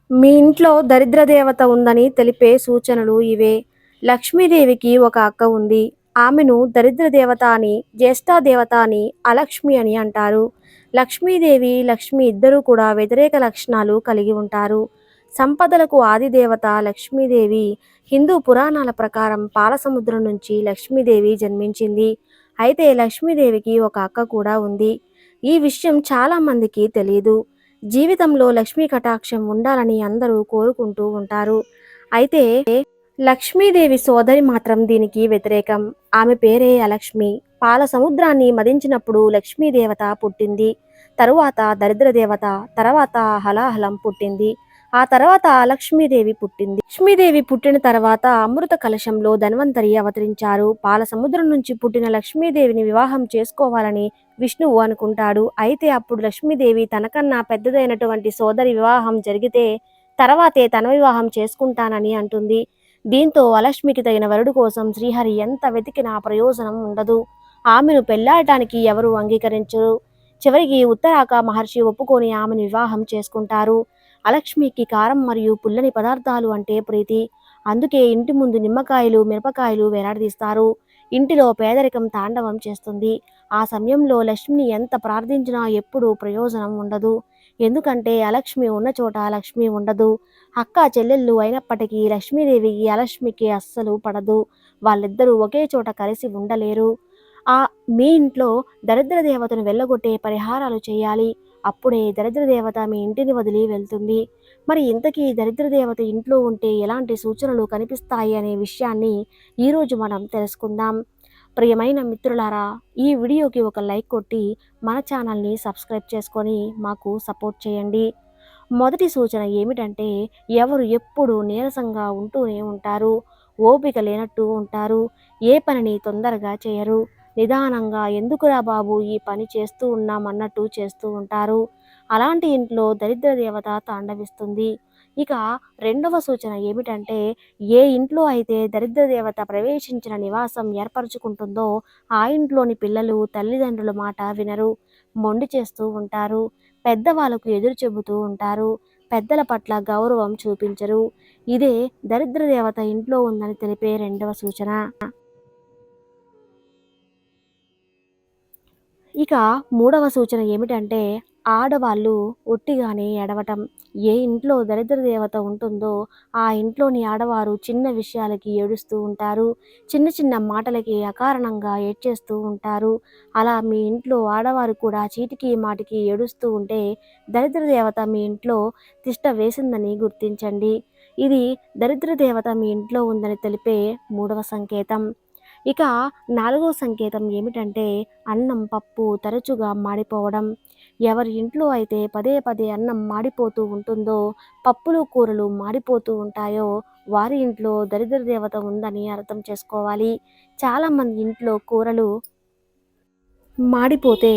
మీ ఇంట్లో దరిద్ర దేవత ఉందని తెలిపే సూచనలు ఇవే. లక్ష్మీదేవికి ఒక అక్క ఉంది. ఆమెను దరిద్ర దేవత అని, జ్యేష్ఠా దేవత అని, అలక్ష్మి అని అంటారు. లక్ష్మీదేవి, లక్ష్మి ఇద్దరూ కూడా వ్యతిరేక లక్షణాలు కలిగి ఉంటారు. సంపదలకు ఆది దేవత లక్ష్మీదేవి. హిందూ పురాణాల ప్రకారం పాలసముద్రం నుంచి లక్ష్మీదేవి జన్మించింది. అయితే లక్ష్మీదేవికి ఒక అక్క కూడా ఉంది. ఈ విషయం చాలా మందికి తెలియదు. జీవితంలో లక్ష్మీ కటాక్షం ఉండాలని అందరూ కోరుకుంటూ ఉంటారు. అయితే లక్ష్మీదేవి సోదరి మాత్రం దీనికి వ్యతిరేకం. ఆమె పేరే అలక్ష్మి. పాల సముద్రాన్ని మదించినప్పుడు లక్ష్మీదేవత పుట్టింది. తరువాత దరిద్ర దేవత, తర్వాత హలాహలం పుట్టింది. ఆ తర్వాత లక్ష్మీదేవి పుట్టింది. లక్ష్మీదేవి పుట్టిన తర్వాత అమృత కలశంలో ధన్వంతరి అవతరించారు. పాల సముద్రం నుంచి పుట్టిన లక్ష్మీదేవిని వివాహం చేసుకోవాలని విష్ణువు అనుకుంటాడు. అయితే అప్పుడు లక్ష్మీదేవి తనకన్నా పెద్దదైనటువంటి సోదరి వివాహం జరిగితే తర్వాతే తన వివాహం చేసుకుంటానని అంటుంది. దీంతో అలక్ష్మికి తగిన వరుడు కోసం శ్రీహరి ఎంత వెతికినా ప్రయోజనం ఉండదు. ఆమెను పెళ్లాడటానికి ఎవరూ అంగీకరించరు. చివరికి ఉత్తరాక మహర్షి ఒప్పుకొని ఆమెను వివాహం చేసుకుంటారు. అలక్ష్మికి కారం మరియు పుల్లని పదార్థాలు అంటే ప్రీతి. అందుకే ఇంటి ముందు నిమ్మకాయలు, మిరపకాయలు వేలాడదీస్తారు. ఇంటిలో పేదరికం తాండవం చేస్తుంది. ఆ సమయంలో లక్ష్మిని ఎంత ప్రార్థించినా ఎప్పుడూ ప్రయోజనం ఉండదు. ఎందుకంటే అలక్ష్మి ఉన్న చోట లక్ష్మి ఉండదు. అక్క చెల్లెళ్ళు అయినప్పటికీ లక్ష్మీదేవికి అలక్ష్మికి అస్సలు పడదు. వాళ్ళిద్దరూ ఒకే చోట కలిసి ఉండలేరు. ఆ మీ ఇంట్లో దరిద్ర దేవతను వెళ్ళగొట్టే పరిహారాలు చేయాలి. అప్పుడే దరిద్ర దేవత మీ ఇంటిని వదిలి వెళ్తుంది. మరి ఇంతకీ దరిద్ర దేవత ఇంట్లో ఉంటే ఎలాంటి సూచనలు కనిపిస్తాయి అనే విషయాన్ని ఈరోజు మనం తెలుసుకుందాం. ప్రియమైన మిత్రులారా, ఈ వీడియోకి ఒక లైక్ కొట్టి మన ఛానల్ని సబ్స్క్రైబ్ చేసుకొని మాకు సపోర్ట్ చేయండి. మొదటి సూచన ఏమిటంటే, ఎవరు ఎప్పుడూ నీరసంగా ఉంటూనే ఉంటారు. ఓపిక లేనట్టు ఉంటారు. ఏ పనిని తొందరగా చేయరు. నిదానంగా ఎందుకురా బాబు ఈ పని చేస్తూ ఉన్నామన్నట్టు చేస్తూ ఉంటారు. అలాంటి ఇంట్లో దరిద్ర దేవత తాండవిస్తుంది. ఇక రెండవ సూచన ఏమిటంటే, ఏ ఇంట్లో అయితే దరిద్ర దేవత ప్రవేశించిన నివాసం ఏర్పరచుకుంటుందో ఆ ఇంట్లోని పిల్లలు తల్లిదండ్రుల మాట వినరు. మొండి చేస్తూ ఉంటారు. పెద్దవాళ్ళకు ఎదురు చెబుతూ ఉంటారు. పెద్దల పట్ల గౌరవం చూపించరు. ఇదే దరిద్ర దేవత ఇంట్లో ఉందని తెలిపే రెండవ సూచన. ఇక మూడవ సూచన ఏమిటంటే, ఆడవాళ్ళు ఒట్టిగానే ఏడవటం. ఏ ఇంట్లో దరిద్ర దేవత ఉంటుందో ఆ ఇంట్లోని ఆడవారు చిన్న విషయాలకి ఏడుస్తూ ఉంటారు. చిన్న చిన్న మాటలకి అకారణంగా ఏడ్చేస్తూ ఉంటారు. అలా మీ ఇంట్లో ఆడవారు కూడా చీటికి మాటికి ఏడుస్తూ ఉంటే దరిద్ర దేవత మీ ఇంట్లో తిష్ట వేసిందని గుర్తించండి. ఇది దరిద్ర దేవత మీ ఇంట్లో ఉందని తెలిపే మూడవ సంకేతం. ఇక నాలుగో సంకేతం ఏమిటంటే, అన్నం, పప్పు తరచుగా మాడిపోవడం. ఎవరి ఇంట్లో అయితే పదే పదే అన్నం మాడిపోతూ ఉంటుందో, పప్పులు, కూరలు మాడిపోతూ ఉంటాయో వారి ఇంట్లో దరిద్ర దేవత ఉందని అర్థం చేసుకోవాలి. చాలామంది ఇంట్లో కూరలు మాడిపోతే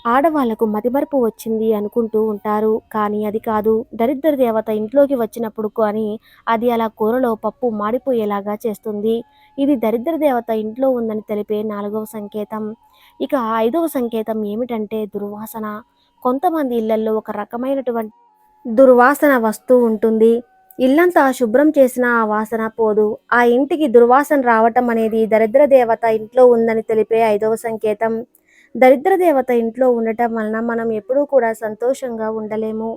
ఆడవాళ్లకు మతిమరుపు వచ్చింది అనుకుంటూ ఉంటారు. కానీ అది కాదు. దరిద్ర దేవత ఇంట్లోకి వచ్చినప్పుడు కానీ అది అలా కూరలో పప్పు మాడిపోయేలాగా చేస్తుంది. ఇది దరిద్ర దేవత ఇంట్లో ఉందని తెలిపే నాలుగవ సంకేతం. ఇక ఐదవ సంకేతం ఏమిటంటే దుర్వాసన. కొంతమంది ఇళ్లల్లో ఒక రకమైనటువంటి దుర్వాసన వస్తూ ఉంటుంది. ఇల్లంతా శుభ్రం చేసినా ఆ వాసన పోదు. ఆ ఇంటికి దుర్వాసన రావటం అనేది దరిద్ర దేవత ఇంట్లో ఉందని తెలిపే ఐదవ సంకేతం. దరిద్ర దేవత ఇంట్లో ఉండటం వలన మనం ఎప్పుడూ కూడా సంతోషంగా ఉండలేము.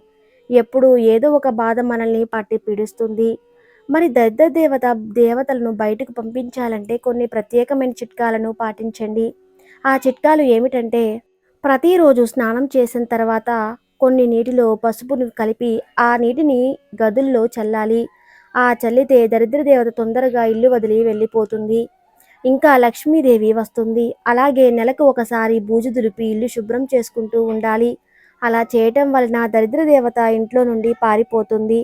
ఎప్పుడూ ఏదో ఒక బాధ మనల్ని పట్టి పీడిస్తుంది. మరి దరిద్ర దేవతలను బయటకు పంపించాలంటే కొన్ని ప్రత్యేకమైన చిట్కాలను పాటించండి. ఆ చిట్కాలు ఏమిటంటే, ప్రతిరోజు స్నానం చేసిన తర్వాత కొన్ని నీటిలో పసుపును కలిపి ఆ నీటిని గదుల్లో చల్లాలి. ఆ చల్లితే దరిద్ర దేవత తొందరగా ఇల్లు వదిలి వెళ్ళిపోతుంది. ఇంకా లక్ష్మీదేవి వస్తుంది. అలాగే నెలకు ఒకసారి బూజు దులిపి ఇల్లు శుభ్రం చేసుకుంటూ ఉండాలి. అలా చేయటం వలన దరిద్ర దేవత ఇంట్లో నుండి పారిపోతుంది.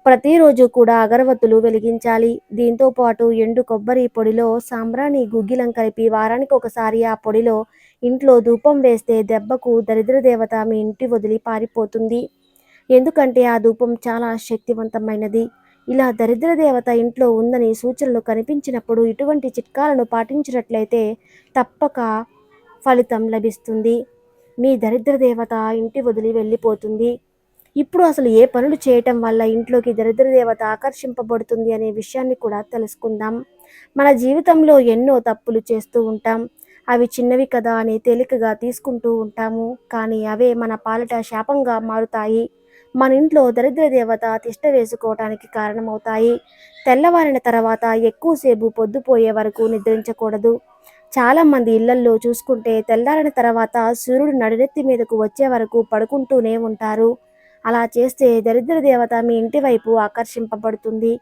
ప్రతిరోజు కూడా అగరవత్తులు వెలిగించాలి. దీంతో పాటు ఎండు కొబ్బరి పొడిలో సాంబ్రాణి గుగ్గిలం కలిపి వారానికి ఒకసారి ఆ పొడిలో ఇంట్లో ధూపం వేస్తే దెబ్బకు దరిద్ర దేవత మీ ఇంటి వదిలి పారిపోతుంది. ఎందుకంటే ఆ ధూపం చాలా శక్తివంతమైనది. ఇలా దరిద్ర దేవత ఇంట్లో ఉందని సూచనలు కనిపించినప్పుడు ఇటువంటి చిట్కాలను పాటించినట్లయితే తప్పక ఫలితం లభిస్తుంది. మీ దరిద్ర దేవత ఇంటి వదిలి వెళ్ళిపోతుంది. ఇప్పుడు అసలు ఏ పనులు చేయటం వల్ల ఇంట్లోకి దరిద్ర దేవత ఆకర్షింపబడుతుంది అనే విషయాన్ని కూడా తెలుసుకుందాం. మన జీవితంలో ఎన్నో తప్పులు చేస్తూ ఉంటాం. అవి చిన్నవి కదా అని తేలికగా తీసుకుంటూ ఉంటాము. కానీ అవే మన పాలిట శాపంగా మారుతాయి. మన ఇంట్లో దరిద్ర దేవత తిష్ట వేసుకోవటానికి కారణమవుతాయి. తెల్లవారిన తర్వాత ఎక్కువసేపు పొద్దుపోయే వరకు నిద్రించకూడదు. చాలామంది ఇళ్లల్లో చూసుకుంటే తెల్లారిన తర్వాత సూర్యుడు నడినెత్తి మీదకు వచ్చే వరకు పడుకుంటూనే ఉంటారు. అలా చేస్తే దరిద్ర దేవత మీ ఇంటి వైపు ఆకర్షింపబడుతుంది.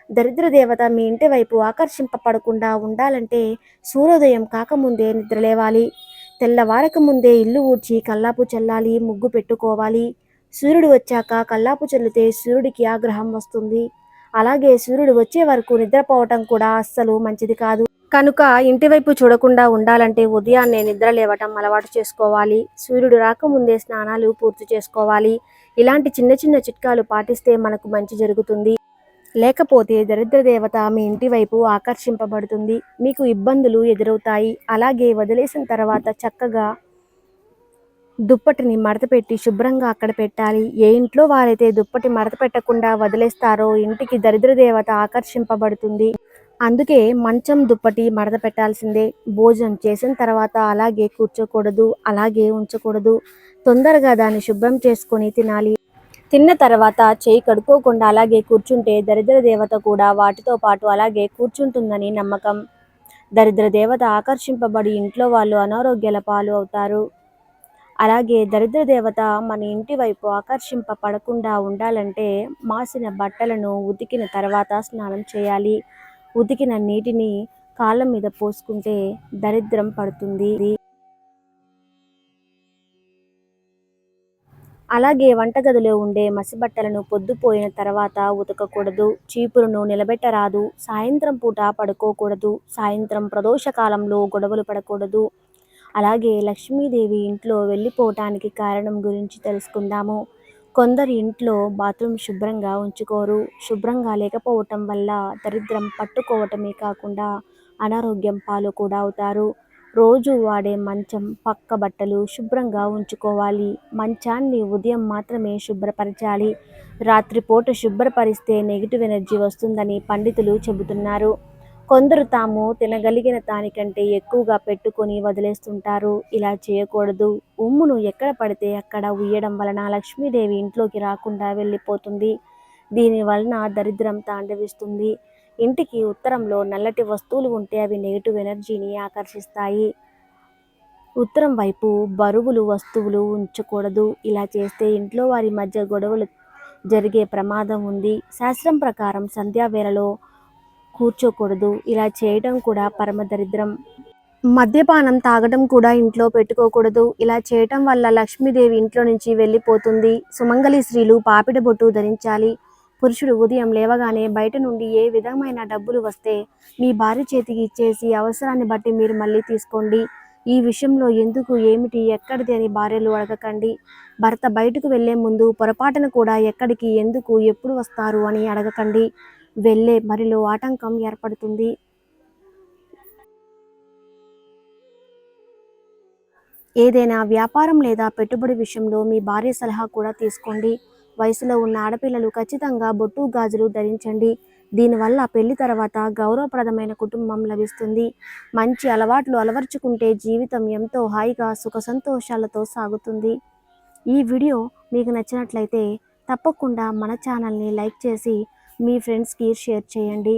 దరిద్ర దేవత మీ ఇంటి వైపు ఆకర్షింపబడకుండా ఉండాలంటే సూర్యోదయం కాకముందే నిద్రలేవాలి. తెల్లవారక ముందే ఇల్లు ఊడ్చి కల్లాపు చల్లాలి, ముగ్గు పెట్టుకోవాలి. సూర్యుడు వచ్చాక కల్లాపు చల్లితే సూర్యుడికి ఆగ్రహం వస్తుంది. అలాగే సూర్యుడు వచ్చే వరకు నిద్రపోవటం కూడా అస్సలు మంచిది కాదు. కనుక ఇంటివైపు చూడకుండా ఉండాలంటే ఉదయాన్నే నిద్ర లేవటం అలవాటు చేసుకోవాలి. సూర్యుడు రాకముందే స్నానాలు పూర్తి చేసుకోవాలి. ఇలాంటి చిన్న చిన్న చిట్కాలు పాటిస్తే మనకు మంచి జరుగుతుంది. లేకపోతే దరిద్ర దేవత మీ ఇంటి వైపు ఆకర్షింపబడుతుంది. మీకు ఇబ్బందులు ఎదురవుతాయి. అలాగే వదిలేసిన తర్వాత చక్కగా దుప్పటిని మడతపెట్టి శుభ్రంగా అక్కడ పెట్టాలి. ఏ ఇంట్లో వారైతే దుప్పటి మడత పెట్టకుండా వదిలేస్తారో ఇంటికి దరిద్ర దేవత ఆకర్షింపబడుతుంది. అందుకే మంచం దుప్పటి మడత పెట్టాల్సిందే. భోజనం చేసిన తర్వాత అలాగే కూర్చోకూడదు, అలాగే ఉంచకూడదు. తొందరగా దాన్ని శుభ్రం చేసుకొని తినాలి. తిన్న తర్వాత చేయి కడుక్కోకుండా అలాగే కూర్చుంటే దరిద్ర దేవత కూడా వాటితో పాటు అలాగే కూర్చుంటుందని నమ్మకం. దరిద్ర దేవత ఆకర్షింపబడి ఇంట్లో వాళ్ళు అనారోగ్యాల పాలు అవుతారు. అలాగే దరిద్ర దేవత మన ఇంటి వైపు ఆకర్షింపబడకుండా ఉండాలంటే మాసిన బట్టలను ఉతికిన తర్వాత స్నానం చేయాలి. ఉతికిన నీటిని కాళ్ళ మీద పోసుకుంటే దరిద్రం పడుతుంది. అలాగే వంటగదిలో ఉండే మసిబట్టలను పొద్దుపోయిన తర్వాత ఉతకకూడదు. చీపురును నిలబెట్టరాదు. సాయంత్రం పూట పడుకోకూడదు. సాయంత్రం ప్రదోషకాలంలో గొడవలు పడకూడదు. అలాగే లక్ష్మీదేవి ఇంట్లో వెళ్ళిపోవటానికి కారణం గురించి తెలుసుకుందాము. కొందరి ఇంట్లో బాత్రూమ్ శుభ్రంగా ఉంచుకోరు. శుభ్రంగా లేకపోవటం వల్ల దరిద్రం పట్టుకోవటమే కాకుండా అనారోగ్యం పాలు కూడా అవుతారు. రోజు వాడే మంచం, పక్క బట్టలు శుభ్రంగా ఉంచుకోవాలి. మంచాన్ని ఉదయం మాత్రమే శుభ్రపరచాలి. రాత్రిపూట శుభ్రపరిస్తే నెగిటివ్ ఎనర్జీ వస్తుందని పండితులు చెబుతున్నారు. కొందరు తాము తినగలిగిన దానికంటే ఎక్కువగా పెట్టుకొని వదిలేస్తుంటారు. ఇలా చేయకూడదు. ఉమ్మును ఎక్కడ పడితే అక్కడ ఉయ్యడం వలన లక్ష్మీదేవి ఇంట్లోకి రాకుండా వెళ్ళిపోతుంది. దీని వలన దరిద్రం తాండవిస్తుంది. ఇంటికి ఉత్తరంలో నల్లటి వస్తువులు ఉంటే అవి నెగిటివ్ ఎనర్జీని ఆకర్షిస్తాయి. ఉత్తరం వైపు బరువులు వస్తువులు ఉంచకూడదు. ఇలా చేస్తే ఇంట్లో వారి మధ్య గొడవలు జరిగే ప్రమాదం ఉంది. శాస్త్రం ప్రకారం సంధ్యావేళలో కూర్చోకూడదు. ఇలా చేయడం కూడా పరమ దరిద్రం. మద్యపానం తాగడం కూడా ఇంట్లో పెట్టుకోకూడదు. ఇలా చేయటం వల్ల లక్ష్మీదేవి ఇంట్లో నుంచి వెళ్ళిపోతుంది. సుమంగళి స్త్రీలు పాపిడి బొట్టు ధరించాలి. పురుషుడు ఉదయం లేవగానే బయట నుండి ఏ విధమైన డబ్బులు వస్తే మీ భార్య చేతికి ఇచ్చేసి అవసరాన్ని బట్టి మీరు మళ్ళీ తీసుకోండి. ఈ విషయంలో ఎందుకు, ఏమిటి, ఎక్కడిది అని భార్యలు అడగకండి. భర్త బయటకు వెళ్లే ముందు పొరపాటున కూడా ఎక్కడికి, ఎందుకు, ఎప్పుడు వస్తారు అని అడగకండి. వెళ్ళే మరిలో ఆటంకం ఏర్పడుతుంది. ఏదైనా వ్యాపారం లేదా పెట్టుబడి విషయంలో మీ భార్య సలహా కూడా తీసుకోండి. వయసులో ఉన్న ఆడపిల్లలు ఖచ్చితంగా బొట్టు గాజులు ధరించండి. దీనివల్ల పెళ్లి తర్వాత గౌరవప్రదమైన కుటుంబం లభిస్తుంది. మంచి అలవాట్లు అలవర్చుకుంటే జీవితం ఎంతో హాయిగా సుఖ సంతోషాలతో సాగుతుంది. ఈ వీడియో మీకు నచ్చినట్లయితే తప్పకుండా మన ఛానల్ని లైక్ చేసి మీ ఫ్రెండ్స్కి షేర్ చేయండి.